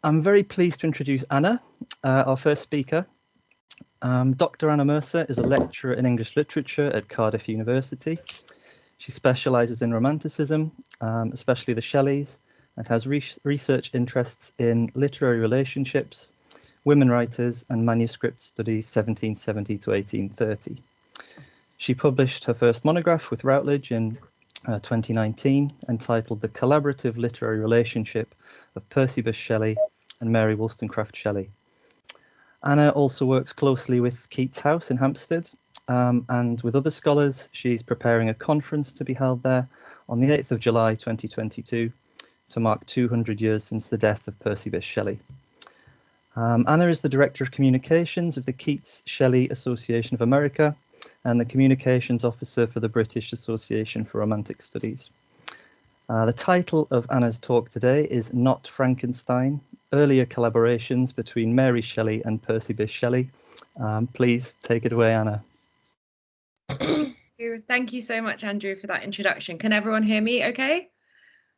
I'm very pleased to introduce Anna, our first speaker. Dr. Anna Mercer is a lecturer in English literature at Cardiff University. She specialises in Romanticism, especially the Shelleys, and has research interests in literary relationships, women writers, and manuscript studies 1770 to 1830. She published her first monograph with Routledge in 2019, entitled The Collaborative Literary Relationship of Percy Bysshe Shelley and Mary Wollstonecraft Shelley. Anna also works closely with Keats House in Hampstead, and with other scholars. She's preparing a conference to be held there on the 8th of July 2022 to mark 200 years since the death of Percy Bysshe Shelley. Anna is the Director of Communications of the Keats Shelley Association of America and the Communications Officer for the British Association for Romantic Studies. The title of Anna's talk today is Not Frankenstein, Earlier Collaborations Between Mary Shelley and Percy Bysshe Shelley. Please take it away, Anna. Thank you so much, Andrew, for that introduction. Can everyone hear me okay?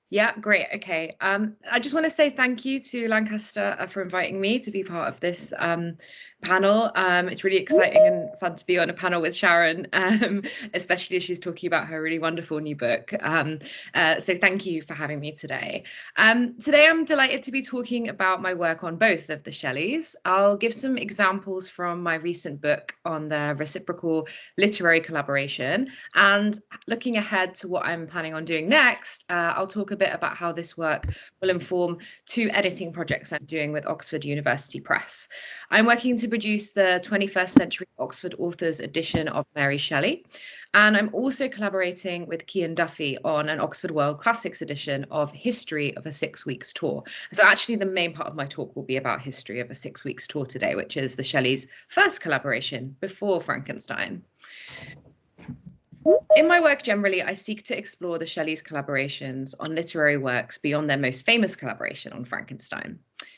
Yeah, great. Okay. I just want to say thank you to Lancaster for inviting me to be part of this panel. It's really exciting and fun to be on a panel with Sharon, especially as she's talking about her really wonderful new book. So thank you for having me today. Today I'm delighted to be talking about my work on both of the Shelleys. I'll give some examples from my recent book on the reciprocal literary collaboration, and looking ahead to what I'm planning on doing next, I'll talk a bit about how this work will inform two editing projects I'm doing with Oxford University Press. I'm working to produce the 21st Century Oxford Authors edition of Mary Shelley, and I'm also collaborating with Cian Duffy on an Oxford World Classics edition of History of a 6 Weeks Tour. So actually the main part of my talk will be about History of a 6 Weeks Tour today, which is the Shelleys' first collaboration before Frankenstein. In my work generally, I seek to explore the Shelleys' collaborations on literary works beyond their most famous collaboration on Frankenstein.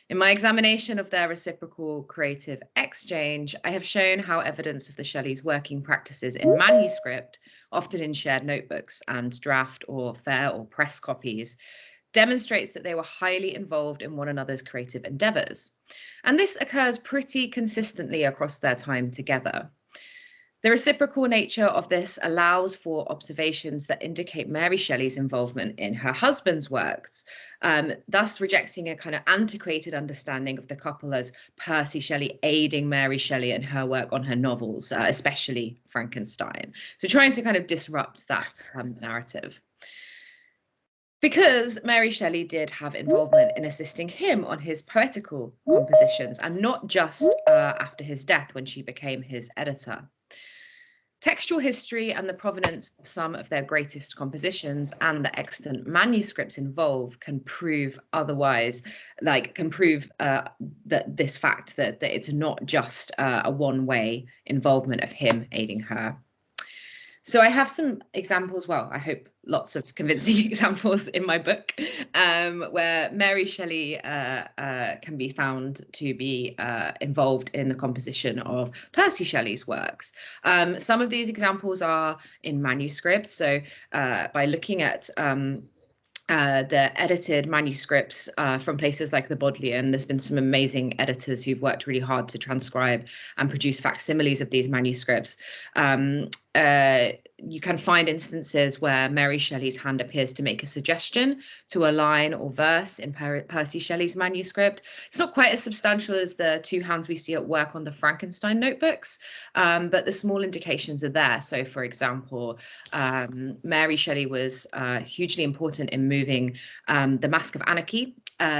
In my examination of their reciprocal creative exchange, I have shown how evidence of the Shelleys' working practices in manuscript, often in shared notebooks and draft or fair or press copies, demonstrates that they were highly involved in one another's creative endeavours. And this occurs pretty consistently across their time together. The reciprocal nature of this allows for observations that indicate Mary Shelley's involvement in her husband's works, thus rejecting a kind of antiquated understanding of the couple as Percy Shelley aiding Mary Shelley in her work on her novels, especially Frankenstein. So trying to kind of disrupt that narrative. Because Mary Shelley did have involvement in assisting him on his poetical compositions, and not just after his death when she became his editor. Textual history and the provenance of some of their greatest compositions and the extant manuscripts involved can prove otherwise, can prove that this fact that it's not just a one-way involvement of him aiding her. So I have some examples, well, I hope lots of convincing examples in my book, where Mary Shelley can be found to be involved in the composition of Percy Shelley's works. Some of these examples are in manuscripts, so by looking at the edited manuscripts from places like the Bodleian. There's been some amazing editors who've worked really hard to transcribe and produce facsimiles of these manuscripts. You can find instances where Mary Shelley's hand appears to make a suggestion to a line or verse in Percy Shelley's manuscript. It's not quite as substantial as the two hands we see at work on the Frankenstein notebooks, but the small indications are there. So, for example, Mary Shelley was hugely important in moving the Mask of Anarchy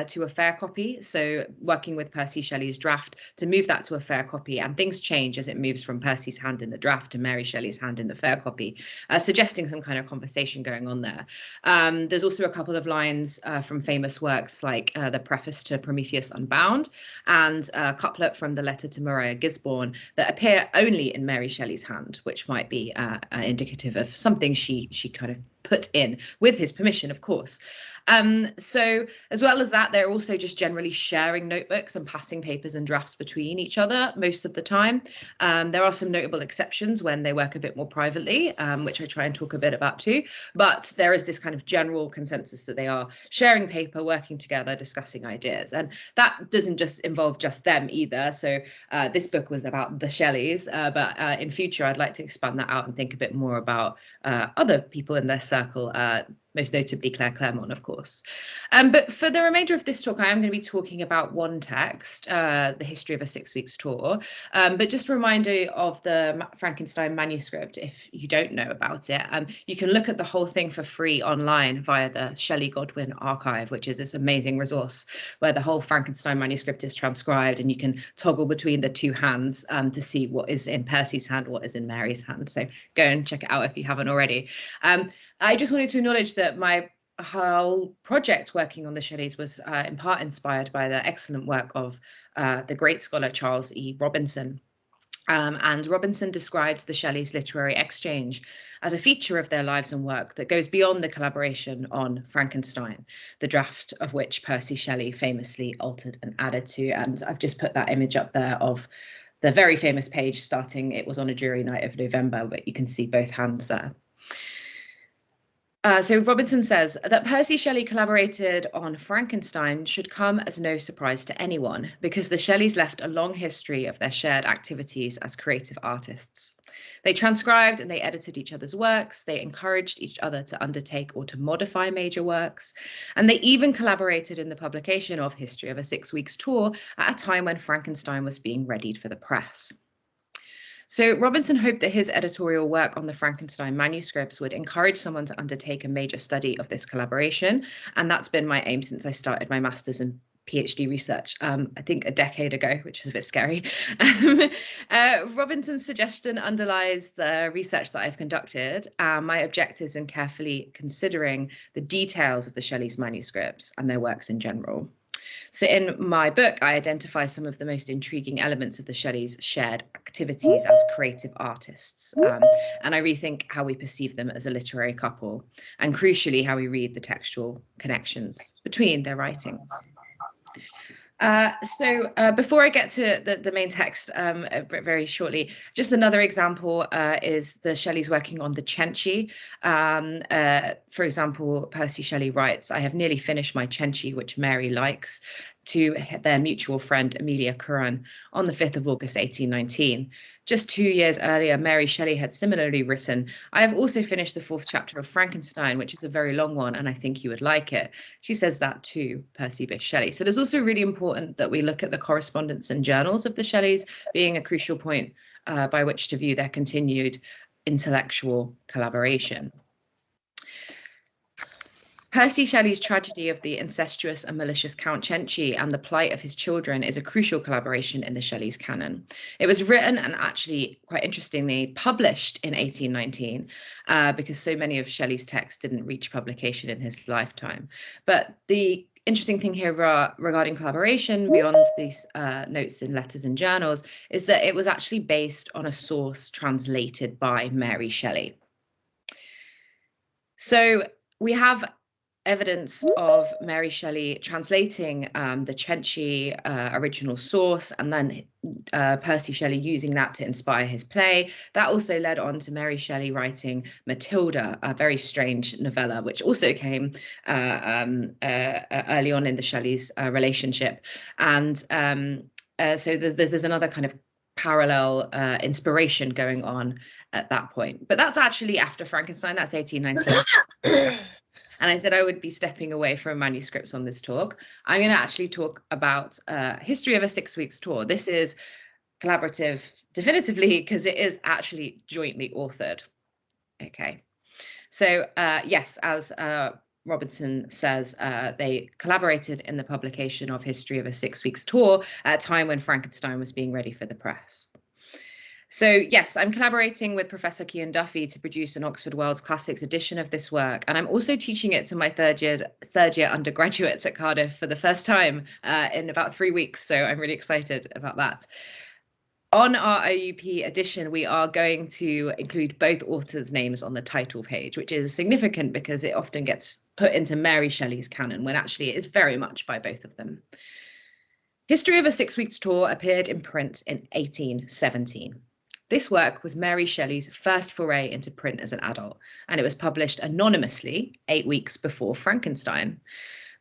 to a fair copy, so working with Percy Shelley's draft to move that to a fair copy, and things change as it moves from Percy's hand in the draft to Mary Shelley's hand in the fair copy, suggesting some kind of conversation going on there. There's also a couple of lines from famous works like the preface to Prometheus Unbound and a couplet from the letter to Maria Gisborne that appear only in Mary Shelley's hand, which might be indicative of something she kind of put in with his permission, of course. So as well as that, they're also just generally sharing notebooks and passing papers and drafts between each other most of the time. There are some notable exceptions when they work a bit more privately, which I try and talk a bit about too. But there is this kind of general consensus that they are sharing paper, working together, discussing ideas. And that doesn't just involve just them either. So this book was about the Shelleys, but in future, I'd like to expand that out and think a bit more about other people in their circle, most notably Claire Claremont, of course. But for the remainder of this talk, I am going to be talking about one text, The History of a 6 Weeks Tour. But just a reminder of the Frankenstein manuscript, if you don't know about it, you can look at the whole thing for free online via the Shelley Godwin archive, which is this amazing resource where the whole Frankenstein manuscript is transcribed, and you can toggle between the two hands to see what is in Percy's hand, what is in Mary's hand. So go and check it out if you haven't already. I just wanted to acknowledge that my whole project working on the Shelleys was in part inspired by the excellent work of the great scholar Charles E. Robinson. And Robinson describes the Shelleys' literary exchange as a feature of their lives and work that goes beyond the collaboration on Frankenstein, the draft of which Percy Shelley famously altered and added to. And I've just put that image up there of the very famous page starting, "It was on a dreary night of November," but you can see both hands there. So Robinson says that Percy Shelley collaborated on Frankenstein should come as no surprise to anyone, because the Shelleys left a long history of their shared activities as creative artists. They transcribed and they edited each other's works, they encouraged each other to undertake or to modify major works, and they even collaborated in the publication of History of a 6 Weeks Tour at a time when Frankenstein was being readied for the press. So Robinson hoped that his editorial work on the Frankenstein manuscripts would encourage someone to undertake a major study of this collaboration. And that's been my aim since I started my master's and PhD research, I think a decade ago, which is a bit scary. Robinson's suggestion underlies the research that I've conducted, my objectives in carefully considering the details of the Shelleys' manuscripts and their works in general. So in my book, I identify some of the most intriguing elements of the Shelleys' shared activities as creative artists. And I rethink how we perceive them as a literary couple, and crucially, how we read the textual connections between their writings. So before I get to the main text very shortly, just another example is the Shelleys working on the Cenci. For example, Percy Shelley writes, "I have nearly finished my Cenci, which Mary likes," to their mutual friend Amelia Curran on the 5th of August 1819. Just 2 years earlier, Mary Shelley had similarly written, "I have also finished the 4th chapter of Frankenstein, which is a very long one, and I think you would like it." She says that to Percy Bysshe Shelley. So it's also really important that we look at the correspondence and journals of the Shelleys being a crucial point by which to view their continued intellectual collaboration. Percy Shelley's tragedy of the incestuous and malicious Count Cenci and the plight of his children is a crucial collaboration in the Shelleys' canon. It was written and actually, quite interestingly, published in 1819 because so many of Shelley's texts didn't reach publication in his lifetime. But the interesting thing here regarding collaboration, beyond these notes in letters and journals, is that it was actually based on a source translated by Mary Shelley. So we have evidence of Mary Shelley translating the Cenci original source, and then Percy Shelley using that to inspire his play. That also led on to Mary Shelley writing Matilda, a very strange novella, which also came early on in the Shelleys' relationship. And so there's another kind of parallel inspiration going on at that point. But that's actually after Frankenstein, that's 1819. And I said I would be stepping away from manuscripts on this talk. I'm going to actually talk about History of a 6 Weeks Tour. This is collaborative definitively because it is actually jointly authored. Okay, so yes, as Robinson says, they collaborated in the publication of History of a 6 Weeks Tour at a time when Frankenstein was being ready for the press. So yes, I'm collaborating with Professor Cian Duffy to produce an Oxford World's Classics edition of this work, and I'm also teaching it to my third year undergraduates at Cardiff for the first time in about 3 weeks. So I'm really excited about that. On our OUP edition, we are going to include both authors' names on the title page, which is significant because it often gets put into Mary Shelley's canon when actually it is very much by both of them. History of a 6 Weeks Tour appeared in print in 1817. This work was Mary Shelley's first foray into print as an adult, and it was published anonymously 8 weeks before Frankenstein.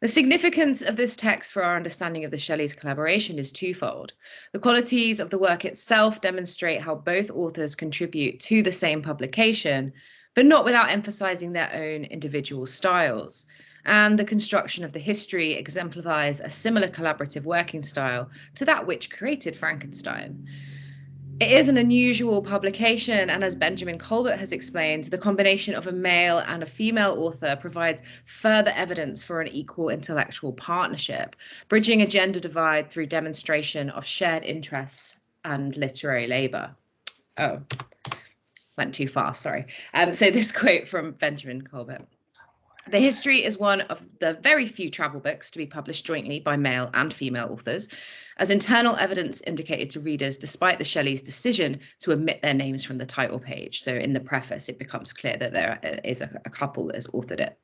The significance of this text for our understanding of the Shelleys' collaboration is twofold. The qualities of the work itself demonstrate how both authors contribute to the same publication, but not without emphasizing their own individual styles. And the construction of the history exemplifies a similar collaborative working style to that which created Frankenstein. It is an unusual publication, and as Benjamin Colbert has explained, the combination of a male and a female author provides further evidence for an equal intellectual partnership, bridging a gender divide through demonstration of shared interests and literary labour. Oh, went too fast, sorry. So this quote from Benjamin Colbert. The history is one of the very few travel books to be published jointly by male and female authors, as internal evidence indicated to readers despite the Shelleys' decision to omit their names from the title page. So in the preface, it becomes clear that there is a couple that has authored it.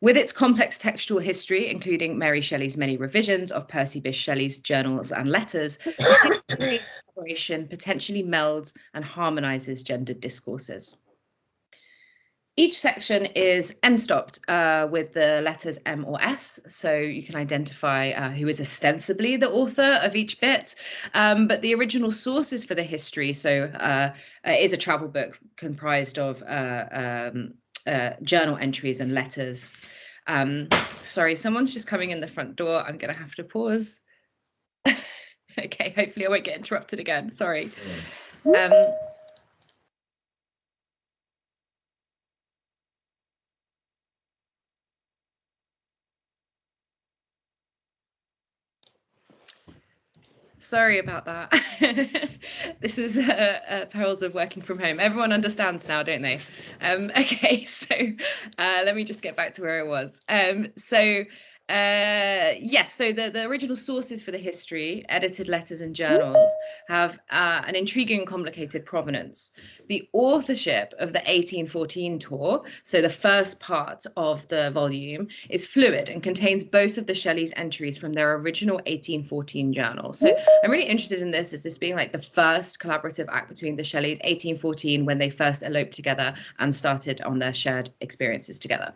With its complex textual history, including Mary Shelley's many revisions of Percy Bysshe Shelley's journals and letters, the collaboration potentially melds and harmonizes gendered discourses. Each section is end-stopped with the letters M or S, so you can identify who is ostensibly the author of each bit. But the original sources for the history, so is a travel book comprised of journal entries and letters. Sorry, someone's just coming in the front door. I'm going to have to pause. Okay, hopefully I won't get interrupted again. Sorry. Sorry about that. This is perils of working from home. Everyone understands now, don't they? Okay, so let me just get back to where I was. Yes, so the original sources for the history, edited letters and journals, have an intriguing and complicated provenance. The authorship of the 1814 tour, so the first part of the volume, is fluid and contains both of the Shelleys' entries from their original 1814 journal. So I'm really interested in this as this being like the first collaborative act between the Shelleys, 1814, when they first eloped together and started on their shared experiences together.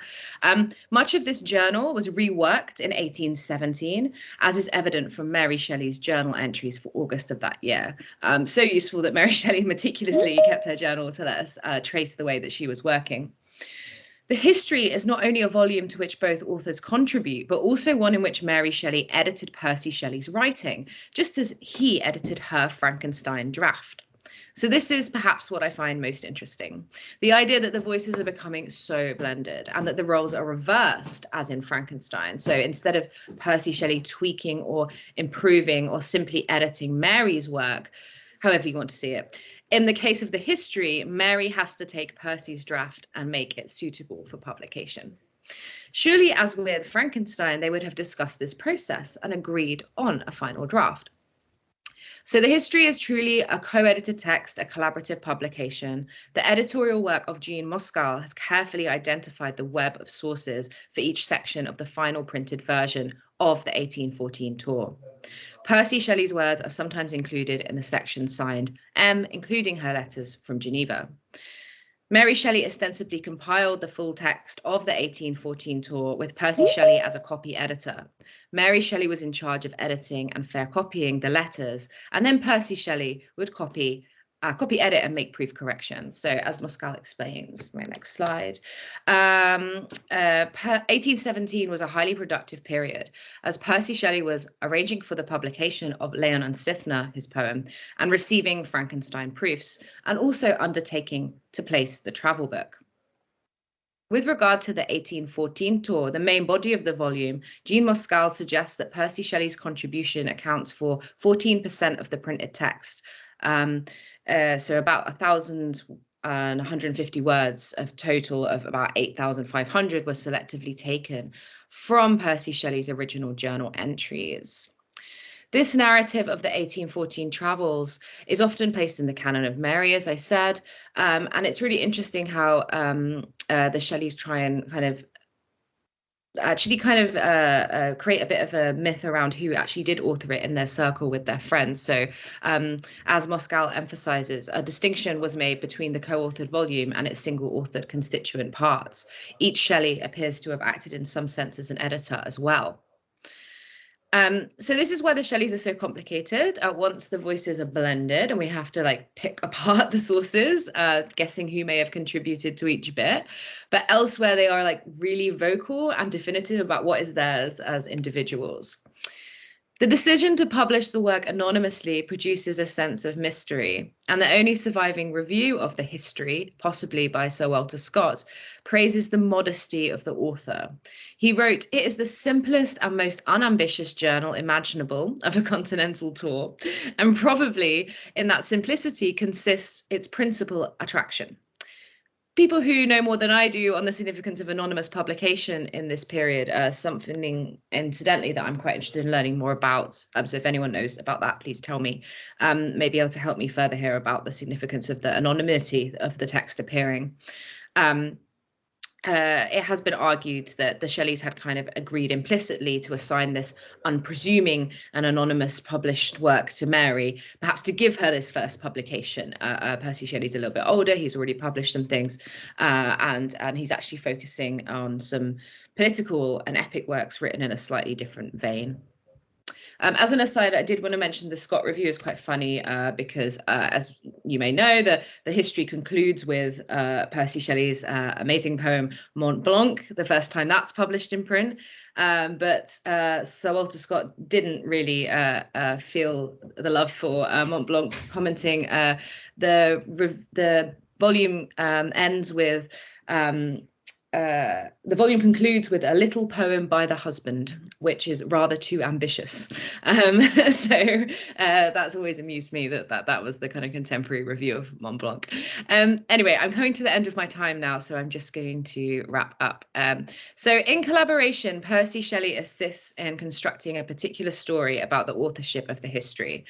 Much of this journal was reworked in 1817, as is evident from Mary Shelley's journal entries for August of that year. So useful that Mary Shelley meticulously kept her journal to let us trace the way that she was working. The history is not only a volume to which both authors contribute, but also one in which Mary Shelley edited Percy Shelley's writing, just as he edited her Frankenstein draft. So this is perhaps what I find most interesting. The idea that the voices are becoming so blended and that the roles are reversed, as in Frankenstein. So instead of Percy Shelley tweaking or improving or simply editing Mary's work, however you want to see it, in the case of the history, Mary has to take Percy's draft and make it suitable for publication. Surely, as with Frankenstein, they would have discussed this process and agreed on a final draft. So the history is truly a co-edited text, a collaborative publication. The editorial work of Jean Moscal has carefully identified the web of sources for each section of the final printed version of the 1814 tour. Percy Shelley's words are sometimes included in the section signed M, including her letters from Geneva. Mary Shelley ostensibly compiled the full text of the 1814 tour with Percy Shelley as a copy editor. Mary Shelley was in charge of editing and fair copying the letters, and then Percy Shelley would copy, edit, and make proof corrections. So as Moscal explains, my next slide, 1817 was a highly productive period as Percy Shelley was arranging for the publication of Leon and Cythna, his poem, and receiving Frankenstein proofs, and also undertaking to place the travel book. With regard to the 1814 tour, the main body of the volume, Jean Moscal suggests that Percy Shelley's contribution accounts for 14% of the printed text. So about 1,150 words of total of about 8,500 were selectively taken from Percy Shelley's original journal entries. This narrative of the 1814 travels is often placed in the canon of Mary, as I said, and it's really interesting how the Shelleys try and create a bit of a myth around who actually did author it in their circle with their friends. So as Moscal emphasizes, a distinction was made between the co-authored volume and its single-authored constituent parts. Each Shelley appears to have acted in some sense as an editor as well. So this is why the Shelleys are so complicated. Once the voices are blended and we have to pick apart the sources, guessing who may have contributed to each bit. But elsewhere, they are really vocal and definitive about what is theirs as individuals. The decision to publish the work anonymously produces a sense of mystery, and the only surviving review of the history, possibly by Sir Walter Scott, praises the modesty of the author. He wrote, "It is the simplest and most unambitious journal imaginable of a continental tour, and probably in that simplicity consists its principal attraction." People who know more than I do on the significance of anonymous publication in this period, something incidentally that I'm quite interested in learning more about. So if anyone knows about that, please tell me. May be able to help me further here about the significance of the anonymity of the text appearing. It has been argued that the Shelleys had kind of agreed implicitly to assign this unpresuming and anonymous published work to Mary, perhaps to give her this first publication. Percy Shelley's a little bit older, he's already published some things, and he's actually focusing on some political and epic works written in a slightly different vein. As an aside, I did want to mention the Scott review is quite funny because, as you may know, the history concludes with Percy Shelley's amazing poem Mont Blanc, the first time that's published in print. But Sir Walter Scott didn't really feel the love for Mont Blanc, commenting the volume ends with the volume concludes with a little poem by the husband, which is rather too ambitious. So that's always amused me that was the kind of contemporary review of Mont Blanc. Anyway, I'm coming to the end of my time now, so I'm just going to wrap up. So in collaboration, Percy Shelley assists in constructing a particular story about the authorship of the history.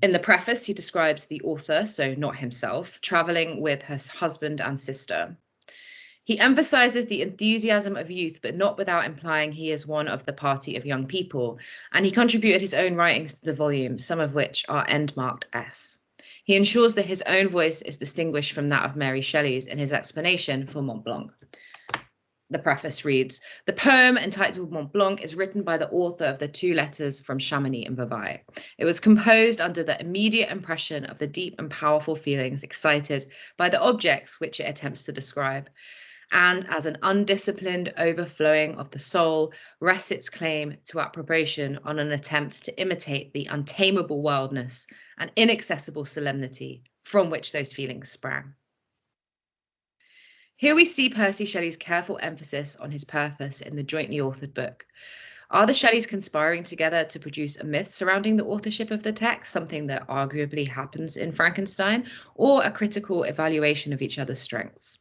In the preface, he describes the author, so not himself, traveling with her husband and sister. He emphasizes the enthusiasm of youth, but not without implying he is one of the party of young people, and he contributed his own writings to the volume, some of which are end-marked S. He ensures that his own voice is distinguished from that of Mary Shelley's in his explanation for Mont Blanc. The preface reads, "The poem entitled Mont Blanc is written by the author of the two letters from Chamonix and Vavaille. It was composed under the immediate impression of the deep and powerful feelings excited by the objects which it attempts to describe, and as an undisciplined overflowing of the soul rests its claim to approbation on an attempt to imitate the untamable wildness and inaccessible solemnity from which those feelings sprang." Here we see Percy Shelley's careful emphasis on his purpose in the jointly authored book. Are the Shelleys conspiring together to produce a myth surrounding the authorship of the text, something that arguably happens in Frankenstein, or a critical evaluation of each other's strengths?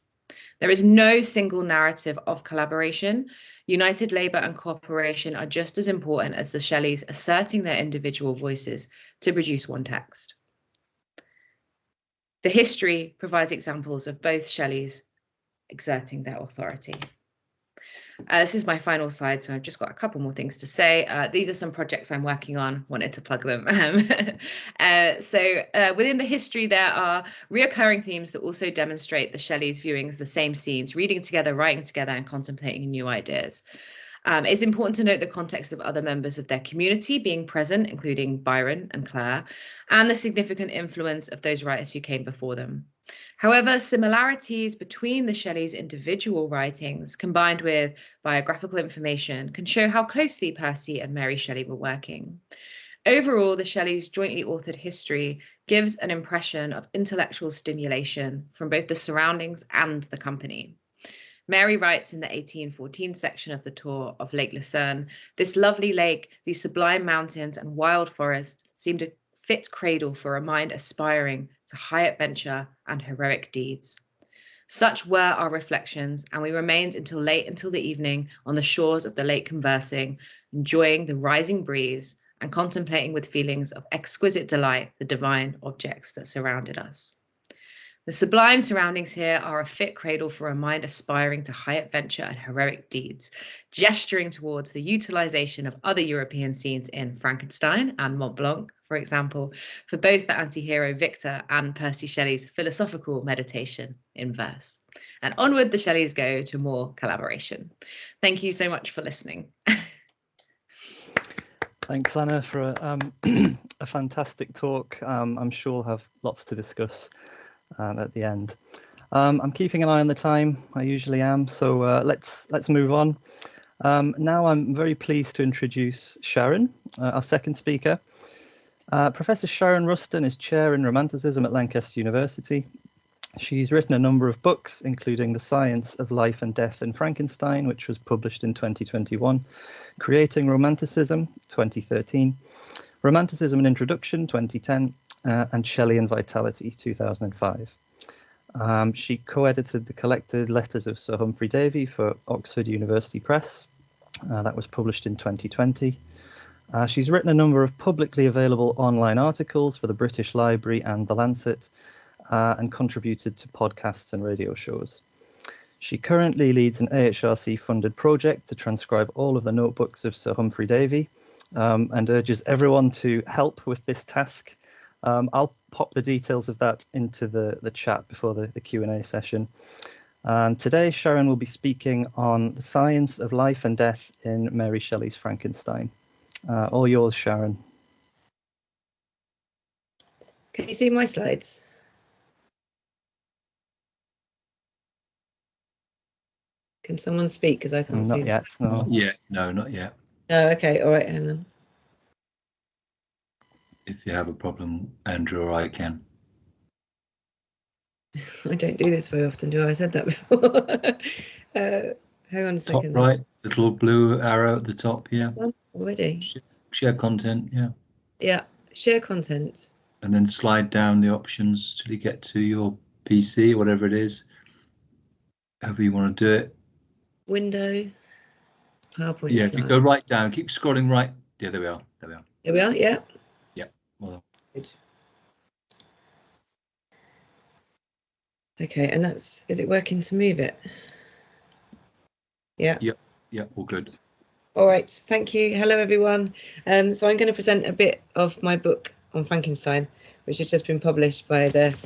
There is no single narrative of collaboration. United labour and cooperation are just as important as the Shelleys asserting their individual voices to produce one text. The history provides examples of both Shelleys exerting their authority. This is my final slide, so I've just got a couple more things to say. These are some projects I'm working on, wanted to plug them. So within the history, there are reoccurring themes that also demonstrate the Shelleys viewing the same scenes, reading together, writing together, and contemplating new ideas. It's important to note the context of other members of their community being present, including Byron and Clare, and the significant influence of those writers who came before them. However, similarities between the Shelleys' individual writings combined with biographical information can show how closely Percy and Mary Shelley were working. Overall, the Shelleys' jointly authored history gives an impression of intellectual stimulation from both the surroundings and the company. Mary writes in the 1814 section of the tour of Lake Lucerne, "This lovely lake, these sublime mountains and wild forest seemed a fit cradle for a mind aspiring to high adventure and heroic deeds." Such were our reflections, and we remained until late into the evening on the shores of the lake conversing, enjoying the rising breeze and contemplating with feelings of exquisite delight the divine objects that surrounded us. The sublime surroundings here are a fit cradle for a mind aspiring to high adventure and heroic deeds, gesturing towards the utilization of other European scenes in Frankenstein and Mont Blanc, for example, for both the anti-hero Victor and Percy Shelley's philosophical meditation in verse. And onward the Shelleys go to more collaboration. Thank you so much for listening. Thanks, Anna, for a fantastic talk. I'm sure we'll have lots to discuss at the end. I'm keeping an eye on the time. I usually am. So let's move on. Now I'm very pleased to introduce Sharon, our second speaker. Professor Sharon Rustin is chair in Romanticism at Lancaster University. She's written a number of books, including The Science of Life and Death in Frankenstein, which was published in 2021, Creating Romanticism, 2013, Romanticism, an Introduction, 2010, and Shelley and Vitality, 2005. She co-edited the collected Letters of Sir Humphrey Davy for Oxford University Press. That was published in 2020. She's written a number of publicly available online articles for the British Library and The Lancet, and contributed to podcasts and radio shows. She currently leads an AHRC-funded project to transcribe all of the notebooks of Sir Humphrey Davy, and urges everyone to help with this task. I'll pop the details of that into the chat before the Q&A session. And today, Sharon will be speaking on the science of life and death in Mary Shelley's Frankenstein. All yours, Sharon. Can you see my slides? Can someone speak? Because I can't see Not yet, no. Not yet. No, not yet. Oh, okay. All right, hang on. If you have a problem, Andrew or I can. I don't do this very often, do I? I said that before. Hang on a Top second. right, little blue arrow at the top, yeah. Already? Share content, yeah. Yeah, share content. And then slide down the options till you get to your PC, whatever it is. However you want to do it. Window. PowerPoint Yeah, slide. if you go right down, keep scrolling right. Yeah, there we are. There we are. There we are, yeah. Yeah, well done. Good. Okay, and is it working to move it? Yeah. Yeah, all good. All right, thank you. Hello, everyone. So I'm going to present a bit of my book on Frankenstein, which has just been published by the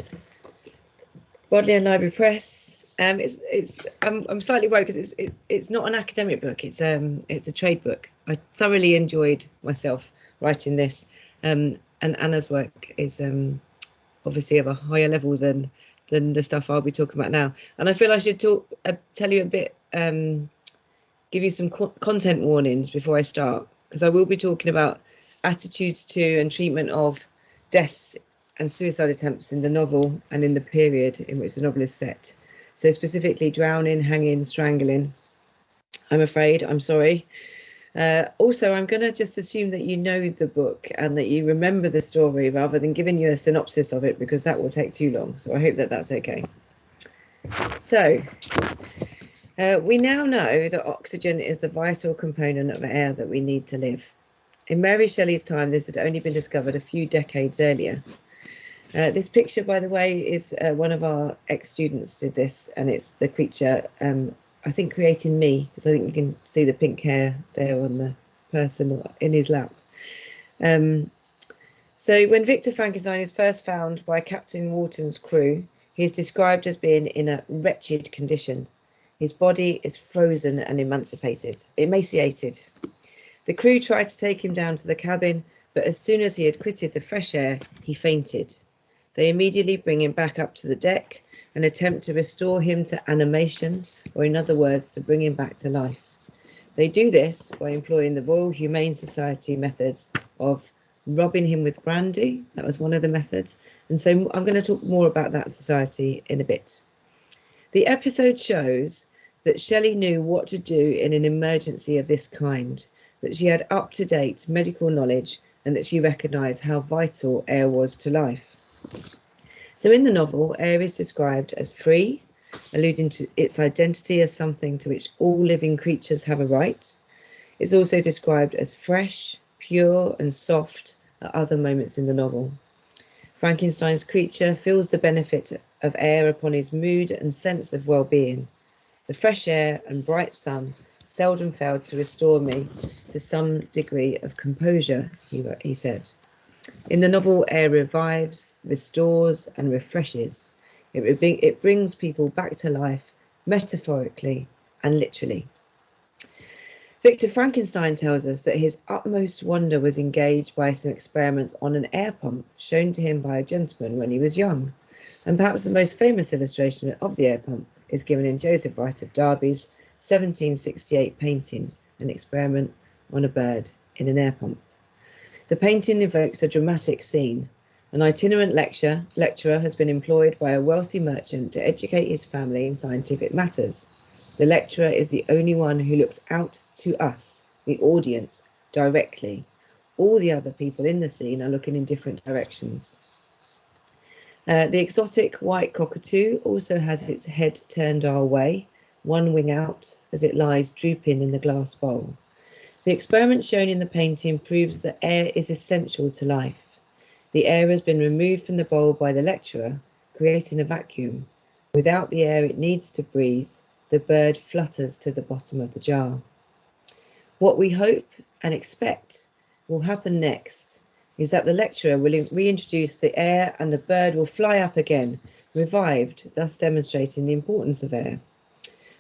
Bodleian Library Press. I'm slightly worried because it's not an academic book. It's a trade book. I thoroughly enjoyed myself writing this, and Anna's work is obviously of a higher level than the stuff I'll be talking about now. And I feel I should tell you a bit, give you some content warnings before I start, because I will be talking about attitudes to and treatment of deaths and suicide attempts in the novel and in the period in which the novel is set. So specifically drowning, hanging, strangling. I'm afraid, I'm sorry. Also, I'm going to just assume that you know the book and that you remember the story rather than giving you a synopsis of it, because that will take too long. So I hope that that's okay. So we now know that oxygen is the vital component of air that we need to live. In Mary Shelley's time, this had only been discovered a few decades earlier. This picture, by the way, is one of our ex-students did this, and it's the creature, I think, creating me, because I think you can see the pink hair there on the person in his lap. So when Victor Frankenstein is first found by Captain Wharton's crew, he is described as being in a wretched condition. His body is frozen and emaciated. The crew tried to take him down to the cabin, but as soon as he had quitted the fresh air, he fainted. They immediately bring him back up to the deck and attempt to restore him to animation, or in other words, to bring him back to life. They do this by employing the Royal Humane Society methods of rubbing him with brandy. That was one of the methods. And so I'm going to talk more about that society in a bit. The episode shows that Shelley knew what to do in an emergency of this kind, that she had up-to-date medical knowledge, and that she recognised how vital air was to life. So in the novel, air is described as free, alluding to its identity as something to which all living creatures have a right. It's also described as fresh, pure and soft at other moments in the novel. Frankenstein's creature feels the benefit of air upon his mood and sense of well-being. The fresh air and bright sun seldom failed to restore me to some degree of composure, he said. In the novel, air revives, restores, and refreshes. It brings people back to life, metaphorically and literally. Victor Frankenstein tells us that his utmost wonder was engaged by some experiments on an air pump shown to him by a gentleman when he was young. And perhaps the most famous illustration of the air pump is given in Joseph Wright of Derby's 1768 painting, An Experiment on a Bird in an Air Pump. The painting evokes a dramatic scene. An itinerant lecturer has been employed by a wealthy merchant to educate his family in scientific matters. The lecturer is the only one who looks out to us, the audience, directly. All the other people in the scene are looking in different directions. The exotic white cockatoo also has its head turned our way, one wing out as it lies drooping in the glass bowl. The experiment shown in the painting proves that air is essential to life. The air has been removed from the bowl by the lecturer, creating a vacuum. Without the air it needs to breathe, the bird flutters to the bottom of the jar. What we hope and expect will happen next is that the lecturer will reintroduce the air and the bird will fly up again, revived, thus demonstrating the importance of air.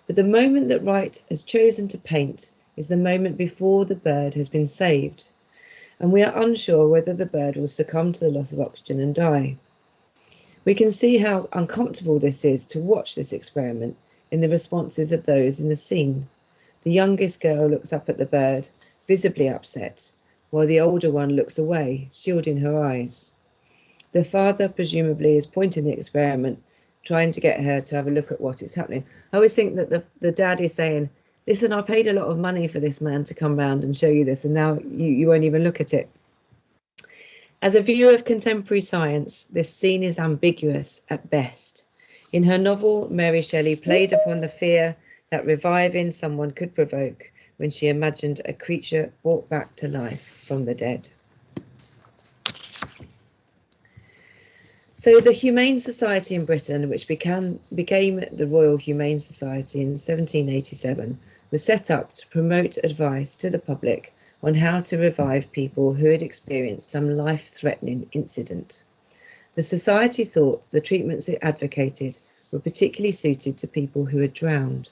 But the moment that Wright has chosen to paint is the moment before the bird has been saved, and we are unsure whether the bird will succumb to the loss of oxygen and die. We can see how uncomfortable this is to watch this experiment in the responses of those in the scene. The youngest girl looks up at the bird, visibly upset, while the older one looks away, shielding her eyes. The father presumably is pointing the experiment, trying to get her to have a look at what is happening. I always think that the dad is saying, listen, I paid a lot of money for this man to come round and show you this, and now you won't even look at it. As a viewer of contemporary science, this scene is ambiguous at best. In her novel, Mary Shelley played upon the fear that reviving someone could provoke when she imagined a creature brought back to life from the dead. So the Humane Society in Britain, which became the Royal Humane Society in 1787, was set up to promote advice to the public on how to revive people who had experienced some life-threatening incident. The society thought the treatments it advocated were particularly suited to people who had drowned.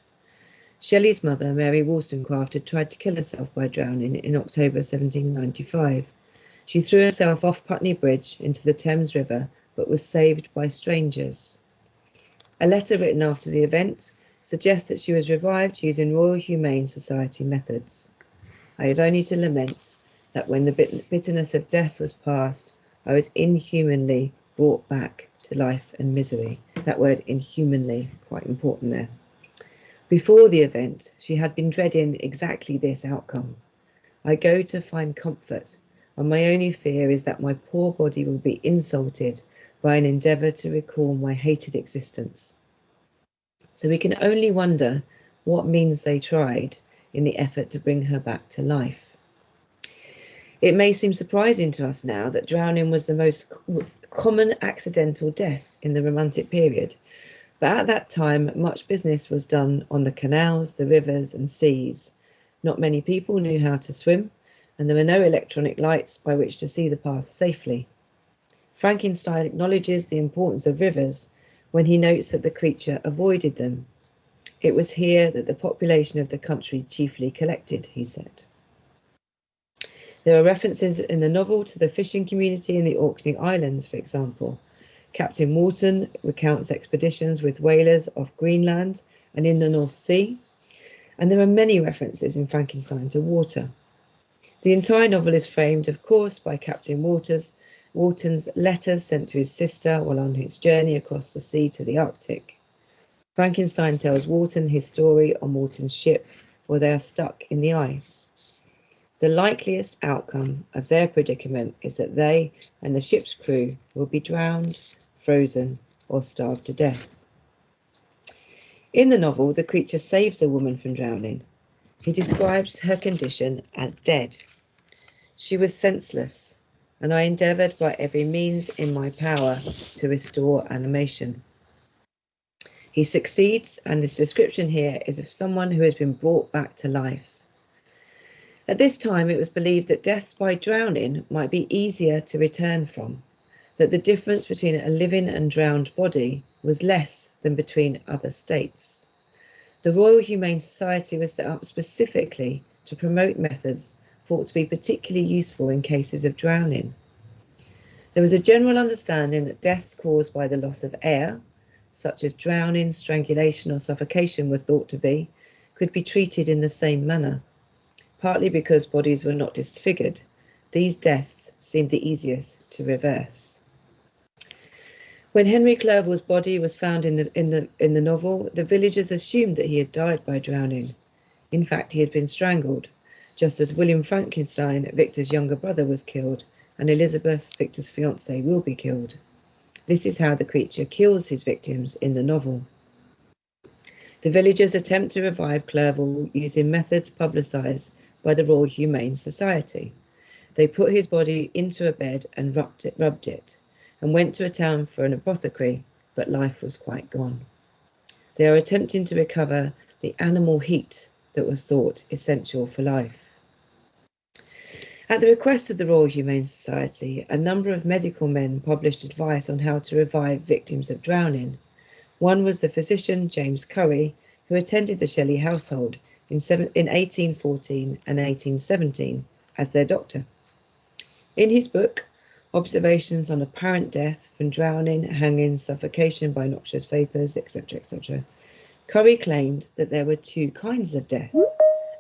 Shelley's mother, Mary Wollstonecraft, had tried to kill herself by drowning in October 1795. She threw herself off Putney Bridge into the Thames River, but was saved by strangers. A letter written after the event suggests that she was revived using Royal Humane Society methods. I have only to lament that when the bitterness of death was past, I was inhumanly brought back to life and misery. That word inhumanly, quite important there. Before the event, she had been dreading exactly this outcome. I go to find comfort, and my only fear is that my poor body will be insulted by an endeavour to recall my hated existence. So we can only wonder what means they tried in the effort to bring her back to life. It may seem surprising to us now that drowning was the most common accidental death in the Romantic period, but at that time much business was done on the canals, the rivers and seas. Not many people knew how to swim, and there were no electronic lights by which to see the path safely. Frankenstein acknowledges the importance of rivers when he notes that the creature avoided them. It was here that the population of the country chiefly collected, he said. There are references in the novel to the fishing community in the Orkney Islands, for example. Captain Wharton recounts expeditions with whalers off Greenland and in the North Sea, and there are many references in Frankenstein to water. The entire novel is framed, of course, by Captain Wharton's letters sent to his sister while on his journey across the sea to the Arctic. Frankenstein tells Wharton his story on Wharton's ship, where they are stuck in the ice. The likeliest outcome of their predicament is that they and the ship's crew will be drowned, frozen, or starved to death. In the novel, the creature saves the woman from drowning. He describes her condition as dead. She was senseless, and I endeavoured by every means in my power to restore animation. He succeeds, and this description here is of someone who has been brought back to life. At this time, it was believed that death by drowning might be easier to return from, that the difference between a living and drowned body was less than between other states. The Royal Humane Society was set up specifically to promote methods thought to be particularly useful in cases of drowning. There was a general understanding that deaths caused by the loss of air, such as drowning, strangulation or suffocation were thought to be, could be treated in the same manner. Partly because bodies were not disfigured, these deaths seemed the easiest to reverse. When Henry Clerval's body was found in the novel, the villagers assumed that he had died by drowning. In fact, he had been strangled, just as William Frankenstein, Victor's younger brother, was killed, and Elizabeth, Victor's fiancée, will be killed. This is how the creature kills his victims in the novel. The villagers attempt to revive Clerval using methods publicised by the Royal Humane Society. They put his body into a bed and rubbed it, and went to a town for an apothecary, but life was quite gone. They are attempting to recover the animal heat that was thought essential for life. At the request of the Royal Humane Society, a number of medical men published advice on how to revive victims of drowning. One was the physician James Curry, who attended the Shelley household in 1814 and 1817 as their doctor. In his book, Observations on Apparent Death from Drowning, Hanging, Suffocation by Noxious Vapours, etc., etc., Curry claimed that there were two kinds of death,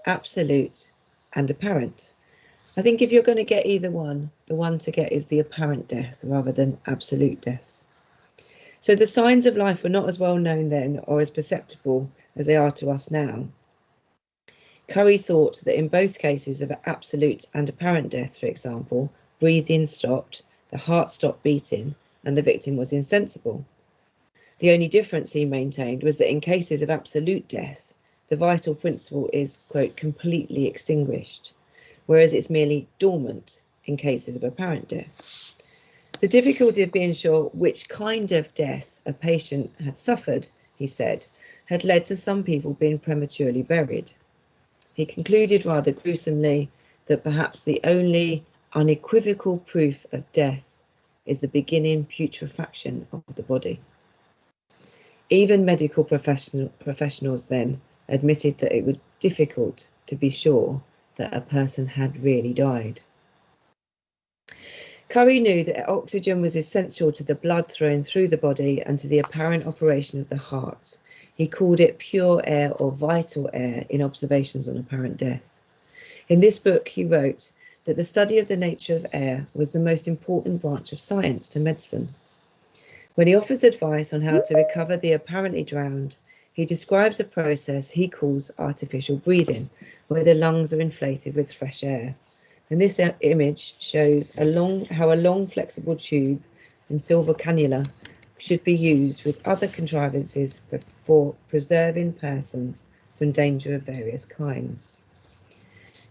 absolute and apparent. I think if you're going to get either one, the one to get is the apparent death rather than absolute death. So the signs of life were not as well known then or as perceptible as they are to us now. Curry thought that in both cases of absolute and apparent death, for example, breathing stopped, the heart stopped beating, and the victim was insensible. The only difference, he maintained, was that in cases of absolute death, the vital principle is, quote, completely extinguished, whereas it's merely dormant in cases of apparent death. The difficulty of being sure which kind of death a patient had suffered, he said, had led to some people being prematurely buried. He concluded rather gruesomely that perhaps the only unequivocal proof of death is the beginning putrefaction of the body. Even medical professionals then admitted that it was difficult to be sure that a person had really died. Curry knew that oxygen was essential to the blood flowing through the body and to the apparent operation of the heart. He called it pure air or vital air in Observations on Apparent Death. In this book, he wrote that the study of the nature of air was the most important branch of science to medicine. When he offers advice on how to recover the apparently drowned, he describes a process he calls artificial breathing, where the lungs are inflated with fresh air. And this image shows how a long flexible tube and silver cannula should be used with other contrivances for preserving persons from danger of various kinds.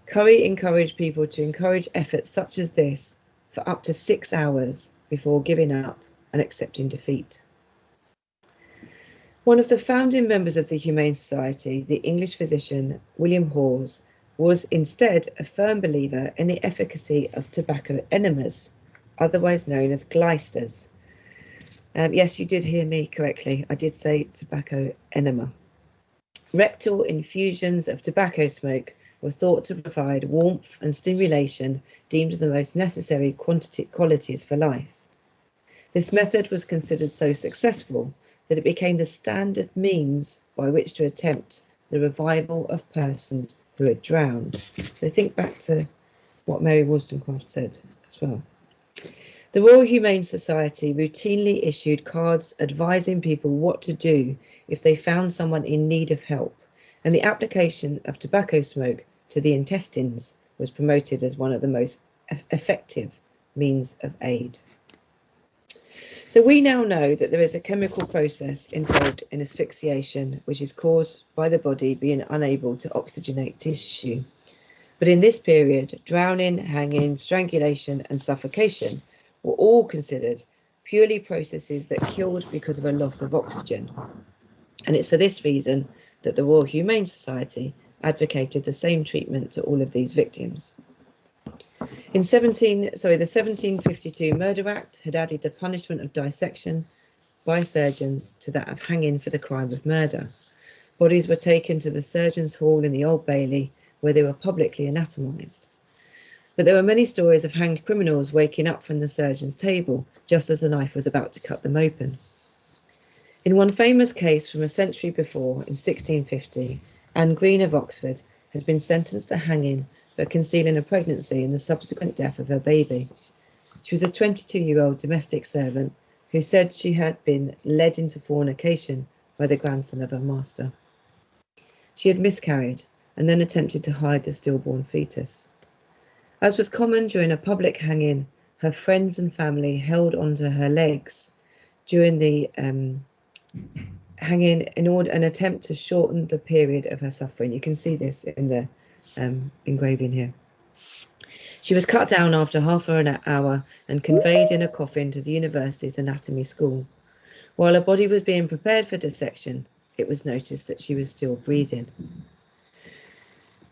Curry encouraged people to encourage efforts such as this for up to 6 hours before giving up and accepting defeat. One of the founding members of the Humane Society, the English physician William Hawes, was instead a firm believer in the efficacy of tobacco enemas, otherwise known as glysters. Yes, you did hear me correctly. I did say tobacco enema. Rectal infusions of tobacco smoke were thought to provide warmth and stimulation deemed the most necessary qualities for life. This method was considered so successful that it became the standard means by which to attempt the revival of persons who had drowned. So think back to what Mary Wollstonecraft said as well. The Royal Humane Society routinely issued cards advising people what to do if they found someone in need of help, and the application of tobacco smoke to the intestines was promoted as one of the most effective means of aid. So we now know that there is a chemical process involved in asphyxiation, which is caused by the body being unable to oxygenate tissue. But in this period, drowning, hanging, strangulation and suffocation were all considered purely processes that killed because of a loss of oxygen. And it's for this reason that the Royal Humane Society advocated the same treatment to all of these victims. The 1752 Murder Act had added the punishment of dissection by surgeons to that of hanging for the crime of murder. Bodies were taken to the Surgeons' Hall in the Old Bailey, where they were publicly anatomised. But there were many stories of hanged criminals waking up from the surgeon's table just as the knife was about to cut them open. In one famous case from a century before, in 1650, Anne Green of Oxford had been sentenced to hanging for concealing a pregnancy and the subsequent death of her baby. She was a 22-year-old domestic servant who said she had been led into fornication by the grandson of her master. She had miscarried and then attempted to hide the stillborn fetus. As was common during a public hanging, her friends and family held onto her legs during the hanging in an attempt to shorten the period of her suffering. You can see this in the engraving here. She was cut down after half an hour and conveyed in a coffin to the university's anatomy school. While her body was being prepared for dissection, it was noticed that she was still breathing.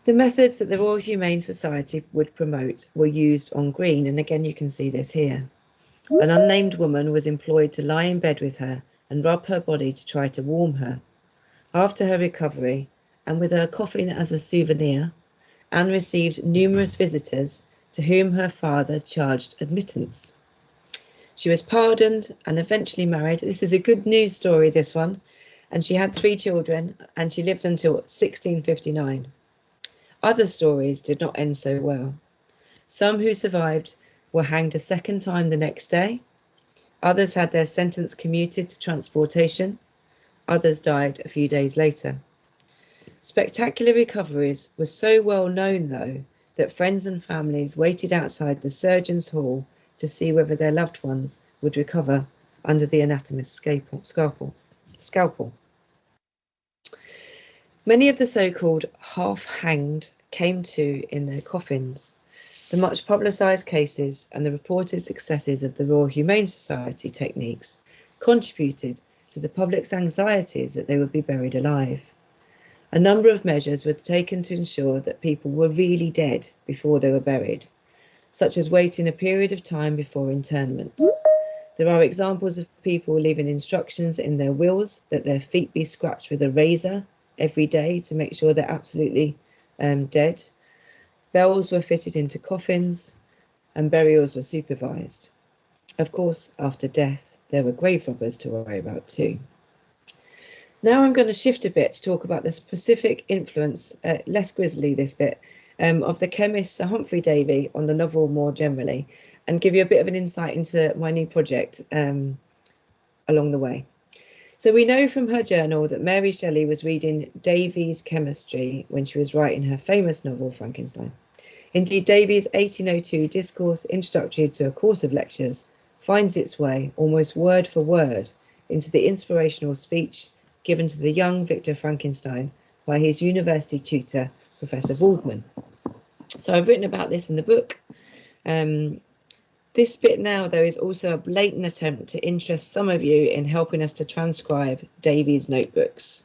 The methods that the Royal Humane Society would promote were used on Green, and again you can see this here. An unnamed woman was employed to lie in bed with her and rub her body to try to warm her. After her recovery, and with her coffin as a souvenir, Anne received numerous visitors to whom her father charged admittance. She was pardoned and eventually married. This is a good news story, this one. And she had 3 children, and she lived until 1659. Other stories did not end so well. Some who survived were hanged a second time the next day. Others had their sentence commuted to transportation. Others died a few days later. Spectacular recoveries were so well known, though, that friends and families waited outside the surgeon's hall to see whether their loved ones would recover under the anatomist's scalpel. Many of the so-called half-hanged came to in their coffins. The much publicised cases and the reported successes of the Royal Humane Society techniques contributed to the public's anxieties that they would be buried alive. A number of measures were taken to ensure that people were really dead before they were buried, such as waiting a period of time before interment. There are examples of people leaving instructions in their wills that their feet be scratched with a razor every day to make sure they're absolutely dead. Bells were fitted into coffins and burials were supervised. Of course, after death, there were grave robbers to worry about too. Now I'm going to shift a bit to talk about the specific influence, less grisly this bit, of the chemist Sir Humphrey Davy on the novel more generally, and give you a bit of an insight into my new project along the way. So we know from her journal that Mary Shelley was reading Davies' chemistry when she was writing her famous novel Frankenstein. Indeed, Davies' 1802 discourse introductory to a course of lectures finds its way, almost word for word, into the inspirational speech given to the young Victor Frankenstein by his university tutor, Professor Waldman. So I've written about this in the book. This bit now, though, is also a blatant attempt to interest some of you in helping us to transcribe Davies' notebooks.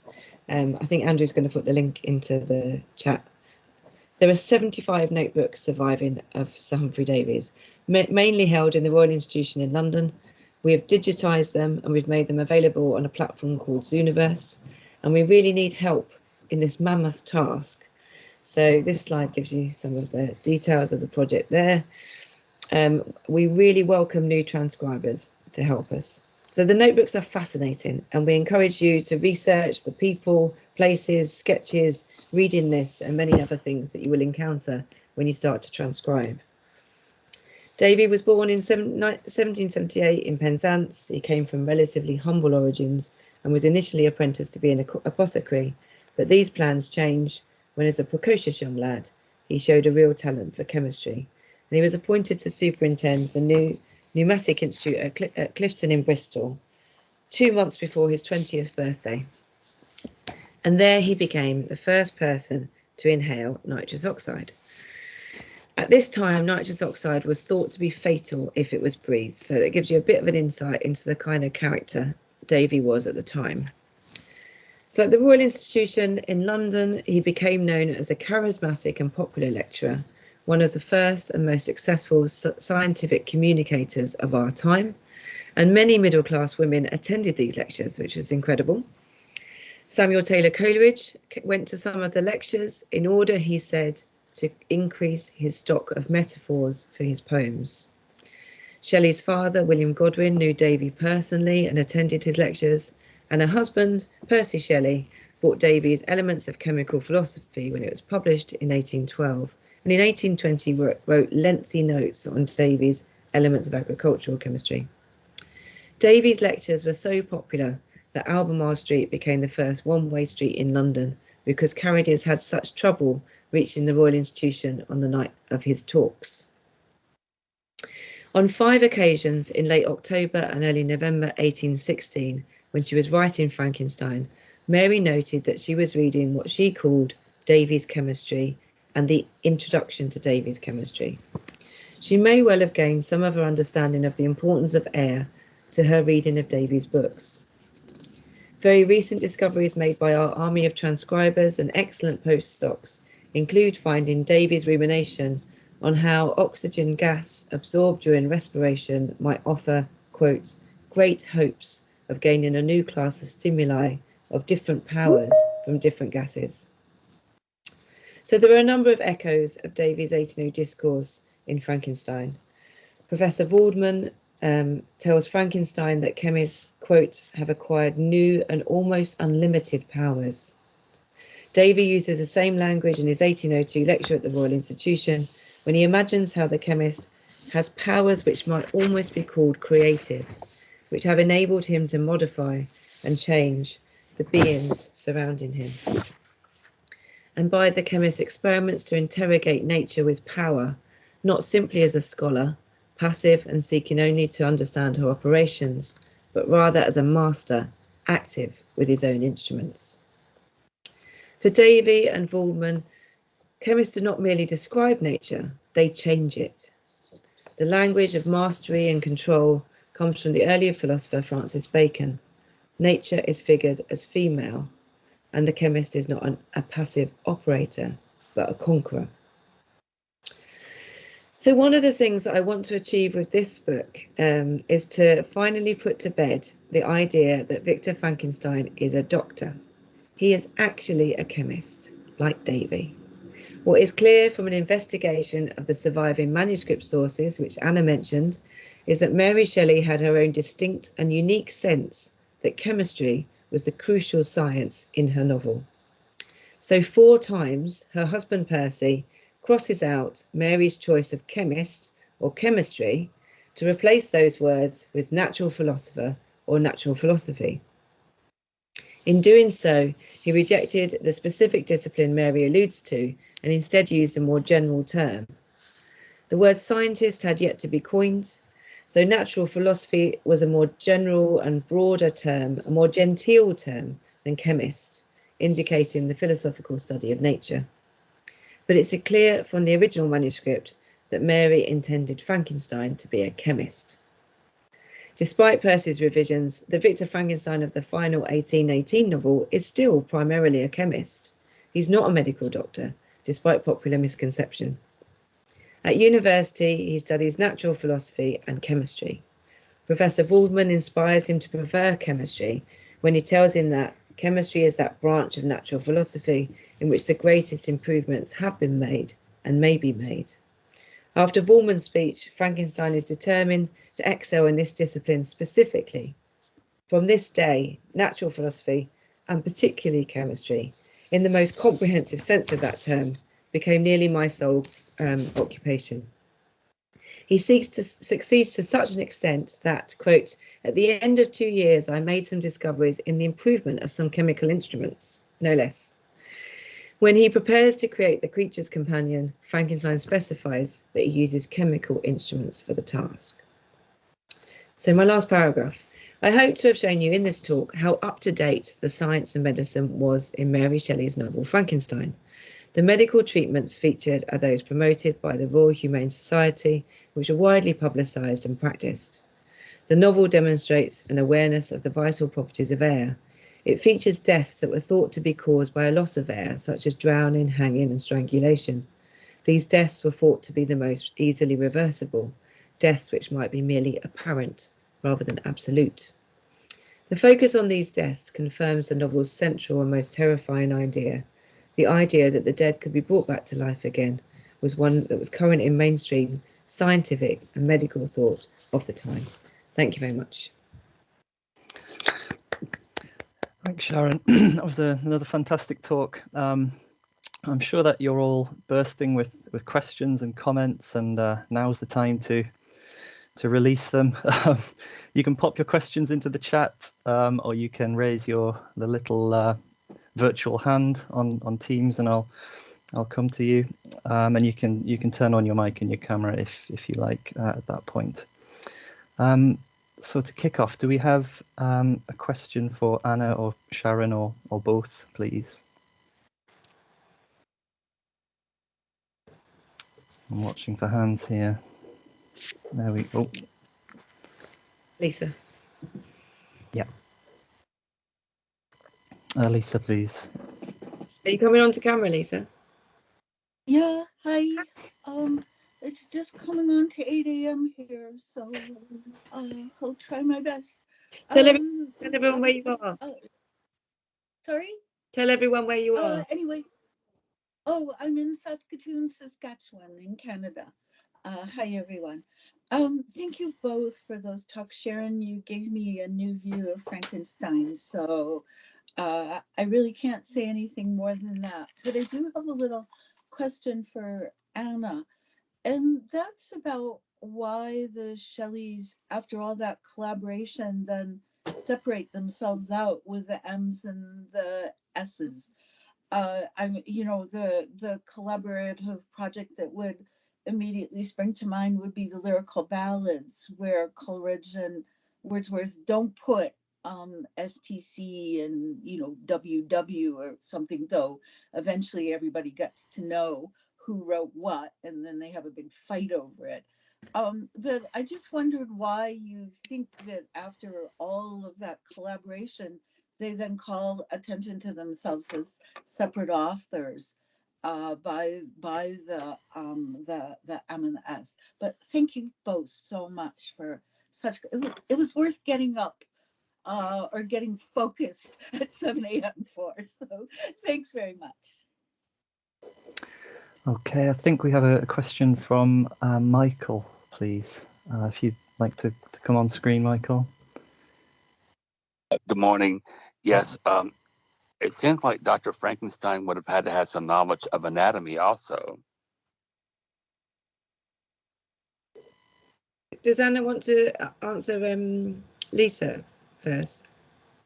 I think Andrew's going to put the link into the chat. There are 75 notebooks surviving of Sir Humphrey Davies, mainly held in the Royal Institution in London. We have digitised them and we've made them available on a platform called Zooniverse. And we really need help in this mammoth task. So this slide gives you some of the details of the project there. We really welcome new transcribers to help us. So the notebooks are fascinating and we encourage you to research the people, places, sketches, reading this and many other things that you will encounter when you start to transcribe. Davy was born in 1778 in Penzance. He came from relatively humble origins and was initially apprenticed to be an apothecary, but these plans changed when, as a precocious young lad, he showed a real talent for chemistry. And he was appointed to superintend the new Pneumatic Institute at Clifton in Bristol 2 months before his 20th birthday. And there he became the first person to inhale nitrous oxide. At this time, nitrous oxide was thought to be fatal if it was breathed, so that gives you a bit of an insight into the kind of character Davy was at the time. So at the Royal Institution in London, he became known as a charismatic and popular lecturer, one of the first and most successful scientific communicators of our time, and many middle-class women attended these lectures, which was incredible. Samuel Taylor Coleridge went to some of the lectures in order, he said, to increase his stock of metaphors for his poems. Shelley's father, William Godwin, knew Davy personally and attended his lectures, and her husband, Percy Shelley, bought Davies' Elements of Chemical Philosophy when it was published in 1812, and in 1820 wrote lengthy notes on Davies' Elements of Agricultural Chemistry. Davies' lectures were so popular that Albemarle Street became the first one-way street in London because carriages had such trouble reaching the Royal Institution on the night of his talks. On 5 occasions in late October and early November 1816, when she was writing Frankenstein, Mary noted that she was reading what she called Davies' Chemistry and the Introduction to Davies' Chemistry. She may well have gained some of her understanding of the importance of air to her reading of Davies' books. Very recent discoveries made by our army of transcribers and excellent postdocs include finding Davies' rumination on how oxygen gas absorbed during respiration might offer, quote, great hopes of gaining a new class of stimuli of different powers from different gases. So there are a number of echoes of Davies' 1800 discourse in Frankenstein. Professor Waldman tells Frankenstein that chemists, quote, have acquired new and almost unlimited powers. Davy uses the same language in his 1802 lecture at the Royal Institution when he imagines how the chemist has powers which might almost be called creative, which have enabled him to modify and change the beings surrounding him. And by the chemist's experiments to interrogate nature with power, not simply as a scholar, passive and seeking only to understand her operations, but rather as a master, active with his own instruments. For Davy and Waldman, chemists do not merely describe nature, they change it. The language of mastery and control comes from the earlier philosopher Francis Bacon. Nature is figured as female, and the chemist is not a passive operator, but a conqueror. So one of the things that I want to achieve with this book is to finally put to bed the idea that Victor Frankenstein is a doctor. He is actually a chemist, like Davy. What is clear from an investigation of the surviving manuscript sources, which Anna mentioned, is that Mary Shelley had her own distinct and unique sense that chemistry was the crucial science in her novel. So 4 times her husband Percy crosses out Mary's choice of chemist or chemistry to replace those words with natural philosopher or natural philosophy. In doing so, he rejected the specific discipline Mary alludes to and instead used a more general term. The word scientist had yet to be coined, so natural philosophy was a more general and broader term, a more genteel term than chemist, indicating the philosophical study of nature. But it's clear from the original manuscript that Mary intended Frankenstein to be a chemist. Despite Percy's revisions, the Victor Frankenstein of the final 1818 novel is still primarily a chemist. He's not a medical doctor, despite popular misconception. At university, he studies natural philosophy and chemistry. Professor Waldman inspires him to prefer chemistry when he tells him that chemistry is that branch of natural philosophy in which the greatest improvements have been made and may be made. After Waldman's speech, Frankenstein is determined to excel in this discipline specifically. From this day, natural philosophy, and particularly chemistry, in the most comprehensive sense of that term, became nearly my sole occupation. He succeeds to such an extent that, quote, at the end of 2 years, I made some discoveries in the improvement of some chemical instruments, no less. When he prepares to create the creature's companion, Frankenstein specifies that he uses chemical instruments for the task. So my last paragraph. I hope to have shown you in this talk how up to date the science and medicine was in Mary Shelley's novel Frankenstein. The medical treatments featured are those promoted by the Royal Humane Society, which are widely publicised and practised. The novel demonstrates an awareness of the vital properties of air. It features deaths that were thought to be caused by a loss of air, such as drowning, hanging and strangulation. These deaths were thought to be the most easily reversible, deaths which might be merely apparent rather than absolute. The focus on these deaths confirms the novel's central and most terrifying idea. The idea that the dead could be brought back to life again was one that was current in mainstream scientific and medical thought of the time. Thank you very much. Thanks, Sharon. That was another fantastic talk. I'm sure that you're all bursting with questions and comments, and now's the time to release them. You can pop your questions into the chat, or you can raise the little virtual hand on Teams, and I'll come to you. And you can turn on your mic and your camera if you like at that point. So to kick off, do we have a question for Anna or Sharon or both, please? I'm watching for hands here. There we go. Lisa. Yeah. Lisa, please. Are you coming on to camera, Lisa? Yeah, hi. It's just coming on to 8 a.m. here, so I'll try my best. Tell everyone where you are. Sorry? Tell everyone where you are. Anyway, I'm in Saskatoon, Saskatchewan in Canada. Hi, everyone. Thank you both for those talks. Sharon, you gave me a new view of Frankenstein, so I really can't say anything more than that. But I do have a little question for Anna, and that's about why the Shelleys, after all that collaboration, then separate themselves out with the M's and the S's. The collaborative project that would immediately spring to mind would be the lyrical ballads, where Coleridge and Wordsworth don't put STC and WW or something, though eventually everybody gets to know who wrote what, and then they have a big fight over it. But I just wondered why you think that after all of that collaboration, they then call attention to themselves as separate authors by the M and the S. But thank you both so much for such. It was worth getting up or getting focused at 7 a.m. for. So thanks very much. Okay, I think we have a question from Michael, please. If you'd like to come on screen, Michael. Good morning. Yes, it seems like Dr. Frankenstein would have had to have some knowledge of anatomy also. Does Anna want to answer Lisa first?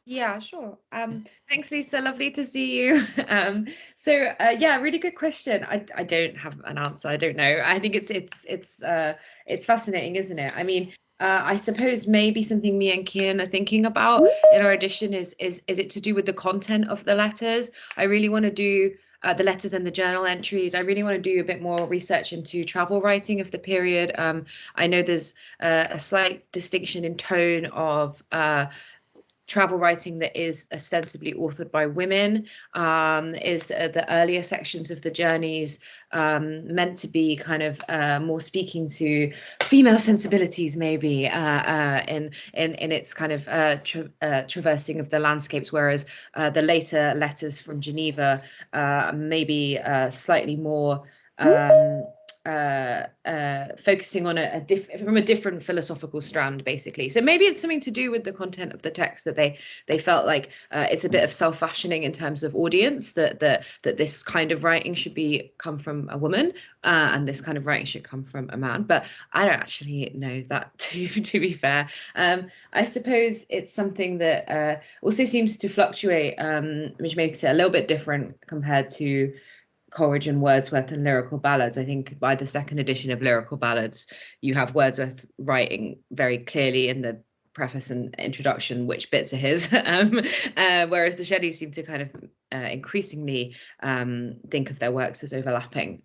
Yeah, sure. Thanks, Lisa. Lovely to see you. Yeah, really good question. I don't have an answer. I don't know. I think it's fascinating, isn't it? I mean, I suppose maybe something me and Kian are thinking about in our edition is it to do with the content of the letters? I really want to do the letters and the journal entries. I really want to do a bit more research into travel writing of the period. I know there's a slight distinction in tone of travel writing that is ostensibly authored by women. Is the earlier sections of the journeys meant to be kind of more speaking to female sensibilities, maybe in its kind of traversing of the landscapes, whereas the later letters from Geneva maybe slightly more focusing on from a different philosophical strand, basically. So maybe it's something to do with the content of the text, that they felt like it's a bit of self-fashioning in terms of audience, that this kind of writing should come from a woman and this kind of writing should come from a man. But I don't actually know that, to be fair. I suppose it's something that also seems to fluctuate, which makes it a little bit different compared to Coleridge and Wordsworth and lyrical ballads. I think by the second edition of lyrical ballads, you have Wordsworth writing very clearly in the preface and introduction which bits are his, whereas the Shelleys seem to kind of increasingly think of their works as overlapping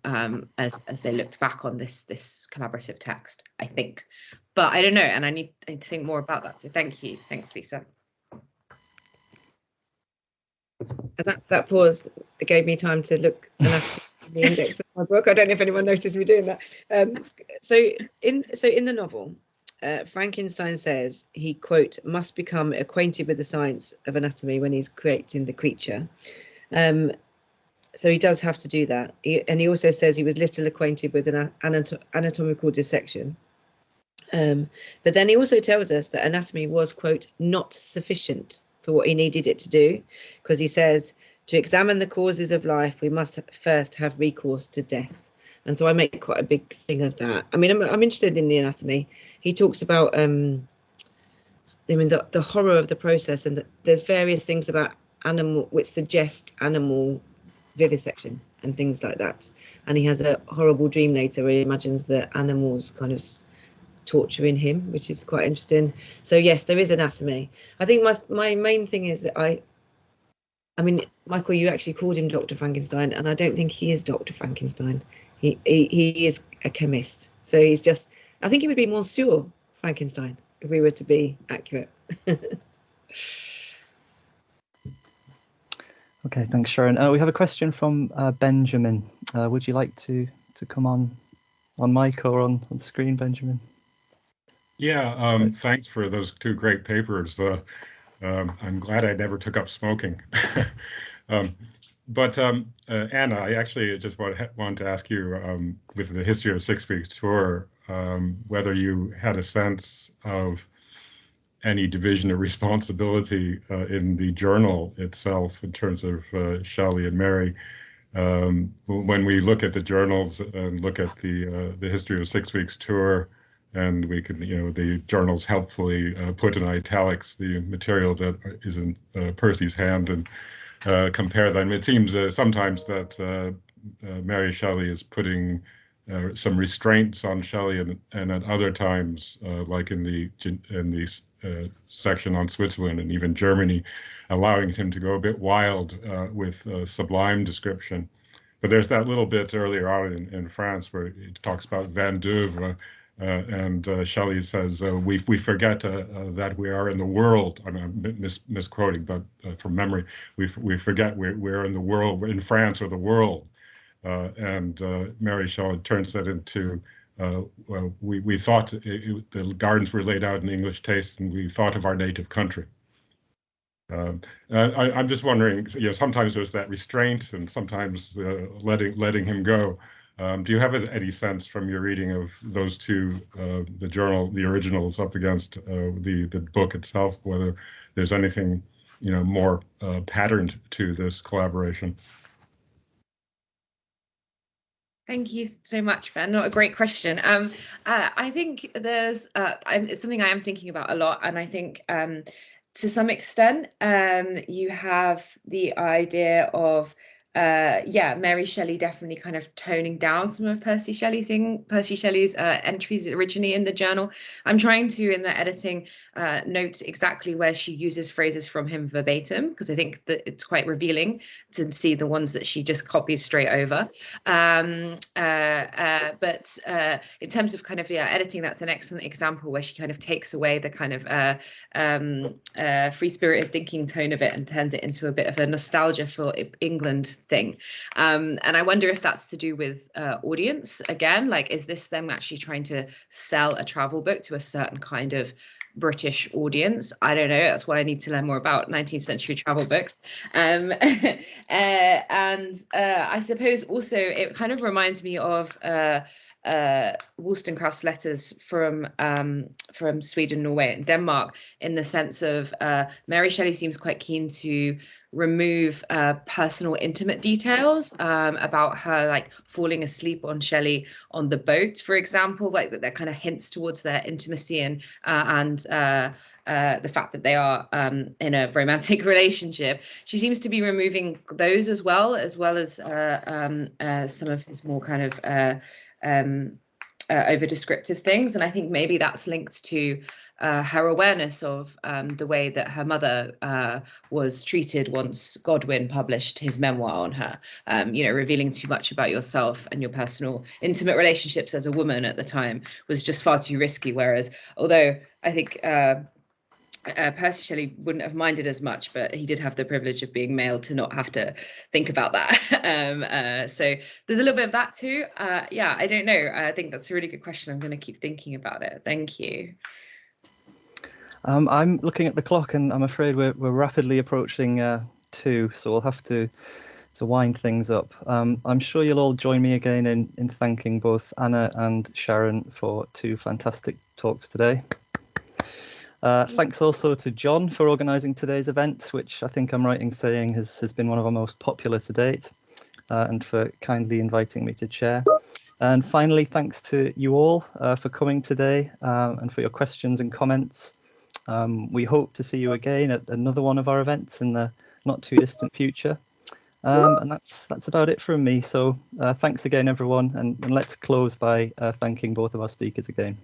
as they looked back on this collaborative text, I think. But I don't know, and I need to think more about that. So thank you. Thanks, Lisa. And that pause gave me time to look at the index of my book. I don't know if anyone noticed me doing that. So in the novel, Frankenstein says he, quote, must become acquainted with the science of anatomy when he's creating the creature. So he does have to do that. And he also says he was little acquainted with an anatomical dissection. But then he also tells us that anatomy was, quote, not sufficient for what he needed it to do, because he says, to examine the causes of life, we must first have recourse to death. And so I make quite a big thing of that. I mean, I'm interested in the anatomy. He talks about, the horror of the process, and that there's various things about animal which suggest animal vivisection and things like that. And he has a horrible dream later where he imagines the animals kind of torturing him, which is quite interesting. So yes, there is anatomy. I think my main thing is that I mean, Michael, you actually called him Dr. Frankenstein, and I don't think he is Dr. Frankenstein. He is a chemist. So he's just, I think he would be Monsieur Frankenstein if we were to be accurate. Okay, thanks, Sharon. We have a question from Benjamin. Would you like to come on mic or on screen, Benjamin? Yeah, thanks for those two great papers. I'm glad I never took up smoking. But Anna, I actually just want to ask you, with the History of 6 Weeks tour, whether you had a sense of any division of responsibility in the journal itself in terms of Shelley and Mary. When we look at the journals and look at the History of 6 Weeks tour, and we can, the journals helpfully put in italics the material that is in Percy's hand and compare them. It seems sometimes that Mary Shelley is putting some restraints on Shelley, and at other times, like in the section on Switzerland and even Germany, allowing him to go a bit wild with sublime description. But there's that little bit earlier on in France where it talks about Vin d'oeuvre. And Shelley says, we forget that we are in the world. I'm misquoting, but from memory, we forget we're in the world, we're in France or the world. And Mary Shelley turns that into, we thought the gardens were laid out in English taste, and we thought of our native country. I'm just wondering, sometimes there's that restraint, and sometimes letting him go. Do you have any sense from your reading of those two, the originals up against the book itself, whether there's anything more patterned to this collaboration? Thank you so much, Ben. Not a great question. I think there's it's something I am thinking about a lot, and I think to some extent you have the idea of Mary Shelley definitely kind of toning down some of Percy Shelley's entries originally in the journal. I'm trying to, in the editing, note exactly where she uses phrases from him verbatim, because I think that it's quite revealing to see the ones that she just copies straight over. But in terms of kind of editing, that's an excellent example where she kind of takes away the kind of free-spirited thinking tone of it and turns it into a bit of a nostalgia for England thing. And I wonder if that's to do with audience again, like, is this them actually trying to sell a travel book to a certain kind of British audience? I don't know. That's why I need to learn more about 19th century travel books. And I suppose also it kind of reminds me of Wollstonecraft's letters from Sweden, Norway, and Denmark, in the sense of Mary Shelley seems quite keen to remove personal, intimate details about her, like falling asleep on Shelley on the boat, for example, like that kind of hints towards their intimacy and the fact that they are in a romantic relationship. She seems to be removing those as well as some of his more kind of over descriptive things, and I think maybe that's linked to her awareness of the way that her mother was treated once Godwin published his memoir on her. Revealing too much about yourself and your personal intimate relationships as a woman at the time was just far too risky. Whereas, although I think Percy Shelley wouldn't have minded as much, but he did have the privilege of being male to not have to think about that. So there's a little bit of that too. Yeah, I don't know. I think that's a really good question. I'm going to keep thinking about it. Thank you. I'm looking at the clock, and I'm afraid we're rapidly approaching 2, so we'll have to wind things up. I'm sure you'll all join me again in thanking both Anna and Sharon for 2 fantastic talks today. Thanks also to John for organising today's event, which I think I'm right in saying has been one of our most popular to date, and for kindly inviting me to chair. And finally, thanks to you all for coming today and for your questions and comments. We hope to see you again at another one of our events in the not too distant future. And that's about it from me. So thanks again, everyone, and let's close by thanking both of our speakers again.